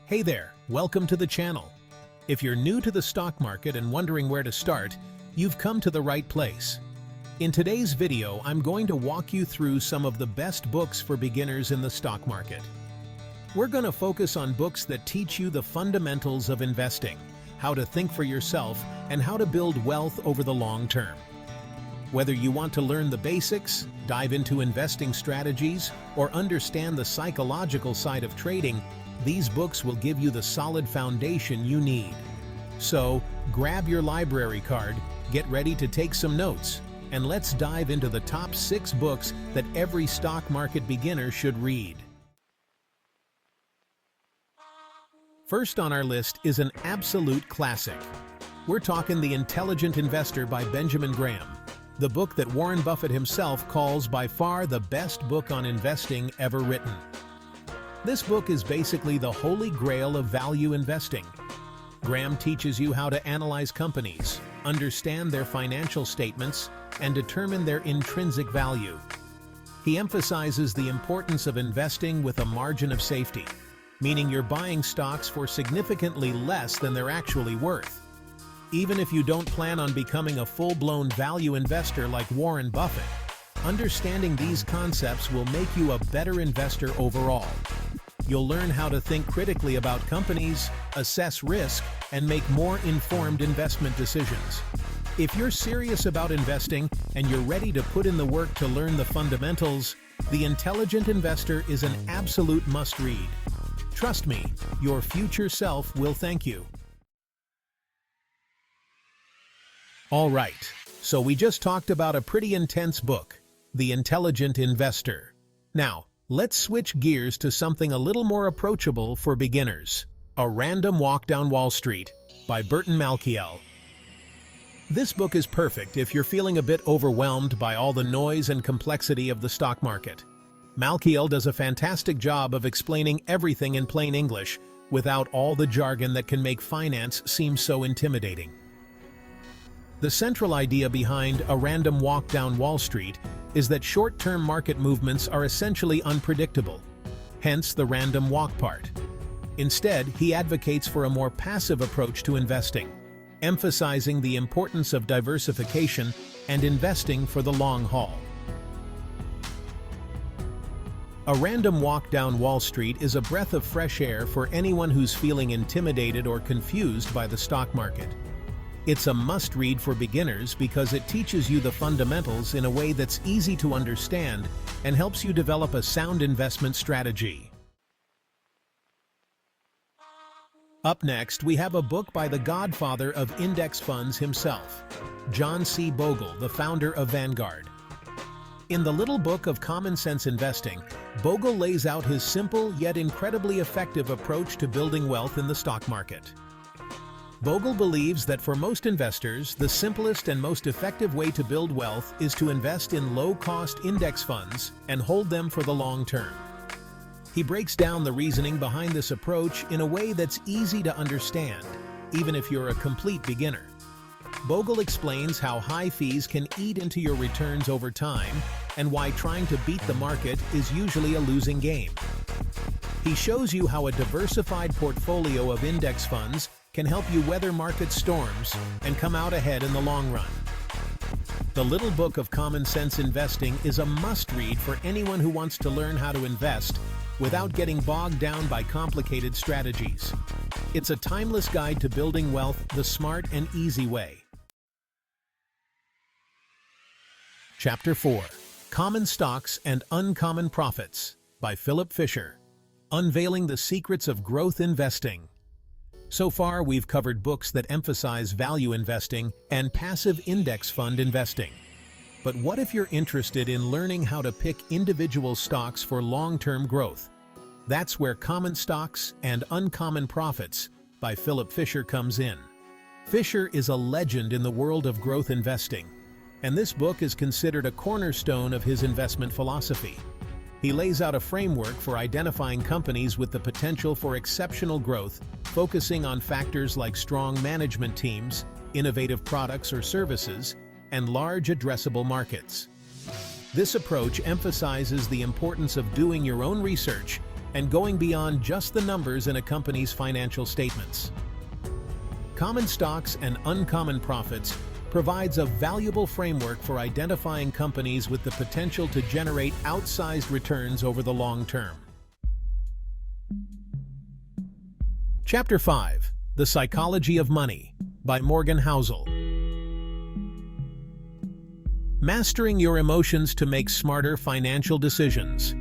Hey there, welcome to the channel. If you're new to the stock market and wondering where to start, you've come to the right place. In today's video, I'm going to walk you through some of the best books for beginners in the stock market. We're going to focus on books that teach you the fundamentals of investing, how to think for yourself, and how to build wealth over the long term. Whether you want to learn the basics, dive into investing strategies, or understand the psychological side of trading, these books will give you the solid foundation you need. So, grab your library card, get ready to take some notes, and let's dive into the top 6 books that every stock market beginner should read. First on our list is an absolute classic. We're talking The Intelligent Investor by Benjamin Graham, the book that Warren Buffett himself calls by far the best book on investing ever written. This book is basically the holy grail of value investing. Graham teaches you how to analyze companies, understand their financial statements, and determine their intrinsic value. He emphasizes the importance of investing with a margin of safety, meaning you're buying stocks for significantly less than they're actually worth. Even if you don't plan on becoming a full-blown value investor like Warren Buffett, understanding these concepts will make you a better investor overall. You'll learn how to think critically about companies, assess risk, and make more informed investment decisions. If you're serious about investing and you're ready to put in the work to learn the fundamentals, The Intelligent Investor is an absolute must-read. Trust me, your future self will thank you. All right, so we just talked about a pretty intense book, The Intelligent Investor. Now, let's switch gears to something a little more approachable for beginners. A Random Walk Down Wall Street by Burton Malkiel. This book is perfect if you're feeling a bit overwhelmed by all the noise and complexity of the stock market. Malkiel does a fantastic job of explaining everything in plain English without all the jargon that can make finance seem so intimidating. The central idea behind A Random Walk Down Wall Street is that short-term market movements are essentially unpredictable, hence the random walk part. Instead, he advocates for a more passive approach to investing, emphasizing the importance of diversification and investing for the long haul. A Random Walk Down Wall Street is a breath of fresh air for anyone who's feeling intimidated or confused by the stock market. It's a must-read for beginners because it teaches you the fundamentals in a way that's easy to understand and helps you develop a sound investment strategy. Up next, we have a book by the godfather of index funds himself, John C. Bogle, the founder of Vanguard. In the Little Book of Common Sense Investing, Bogle lays out his simple yet incredibly effective approach to building wealth in the stock market. Bogle believes that for most investors, the simplest and most effective way to build wealth is to invest in low-cost index funds and hold them for the long term. He breaks down the reasoning behind this approach in a way that's easy to understand, even if you're a complete beginner. Bogle explains how high fees can eat into your returns over time and why trying to beat the market is usually a losing game. He shows you how a diversified portfolio of index funds can help you weather market storms and come out ahead in the long run. The Little Book of Common Sense Investing is a must-read for anyone who wants to learn how to invest without getting bogged down by complicated strategies. It's a timeless guide to building wealth the smart and easy way. Chapter 4: Common Stocks and Uncommon Profits by Philip Fisher. Unveiling the Secrets of Growth Investing. So far, we've covered books that emphasize value investing and passive index fund investing. But what if you're interested in learning how to pick individual stocks for long-term growth? That's where Common Stocks and Uncommon Profits by Philip Fisher comes in. Fisher is a legend in the world of growth investing, and this book is considered a cornerstone of his investment philosophy. He lays out a framework for identifying companies with the potential for exceptional growth, focusing on factors like strong management teams, innovative products or services, and large addressable markets. This approach emphasizes the importance of doing your own research and going beyond just the numbers in a company's financial statements. Common Stocks and Uncommon Profits provides a valuable framework for identifying companies with the potential to generate outsized returns over the long term. Chapter 5: The Psychology of Money by Morgan Housel. Mastering your emotions to make smarter financial decisions.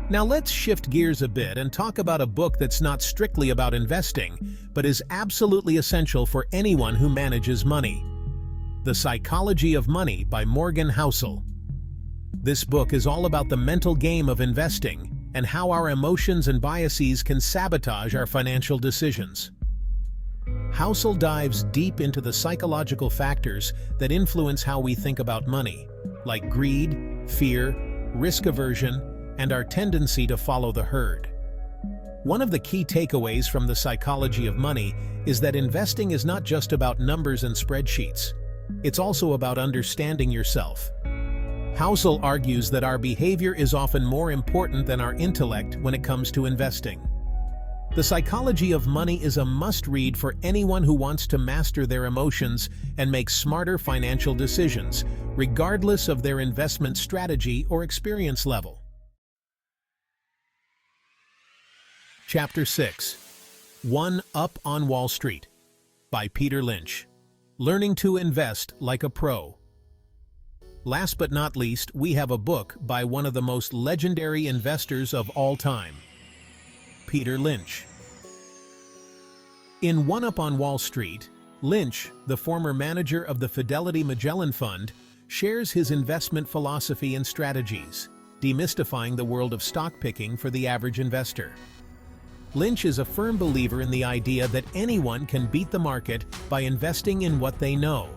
Now let's shift gears a bit and talk about a book that's not strictly about investing, but is absolutely essential for anyone who manages money. The Psychology of Money by Morgan Housel. This book is all about the mental game of investing and how our emotions and biases can sabotage our financial decisions. Housel dives deep into the psychological factors that influence how we think about money, like greed, fear, risk aversion, and our tendency to follow the herd. One of the key takeaways from the Psychology of Money is that investing is not just about numbers and spreadsheets. It's also about understanding yourself. Housel argues that our behavior is often more important than our intellect when it comes to investing. The Psychology of Money is a must-read for anyone who wants to master their emotions and make smarter financial decisions, regardless of their investment strategy or experience level. Chapter 6: One Up on Wall Street by Peter Lynch. Learning to invest like a pro. Last but not least, we have a book by one of the most legendary investors of all time, Peter Lynch. In One Up on Wall Street, Lynch, the former manager of the Fidelity Magellan Fund, shares his investment philosophy and strategies, demystifying the world of stock picking for the average investor. Lynch is a firm believer in the idea that anyone can beat the market by investing in what they know.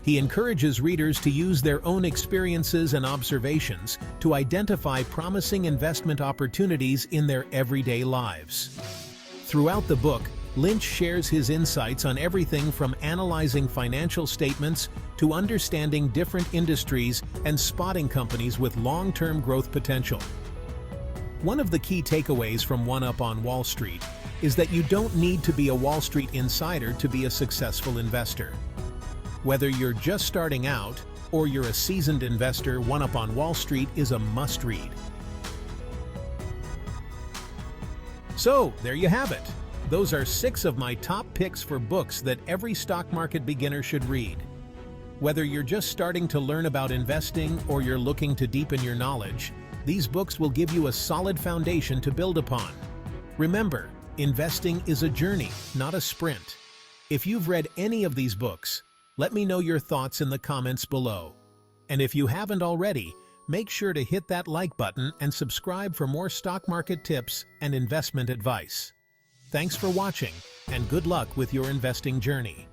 He encourages readers to use their own experiences and observations to identify promising investment opportunities in their everyday lives. Throughout the book, Lynch shares his insights on everything from analyzing financial statements to understanding different industries and spotting companies with long-term growth potential. One of the key takeaways from One Up on Wall Street is that you don't need to be a Wall Street insider to be a successful investor. Whether you're just starting out or you're a seasoned investor, One Up on Wall Street is a must-read. So, there you have it. Those are 6 of my top picks for books that every stock market beginner should read. Whether you're just starting to learn about investing or you're looking to deepen your knowledge, these books will give you a solid foundation to build upon. Remember, investing is a journey, not a sprint. If you've read any of these books, let me know your thoughts in the comments below. And if you haven't already, make sure to hit that like button and subscribe for more stock market tips and investment advice. Thanks for watching, and good luck with your investing journey.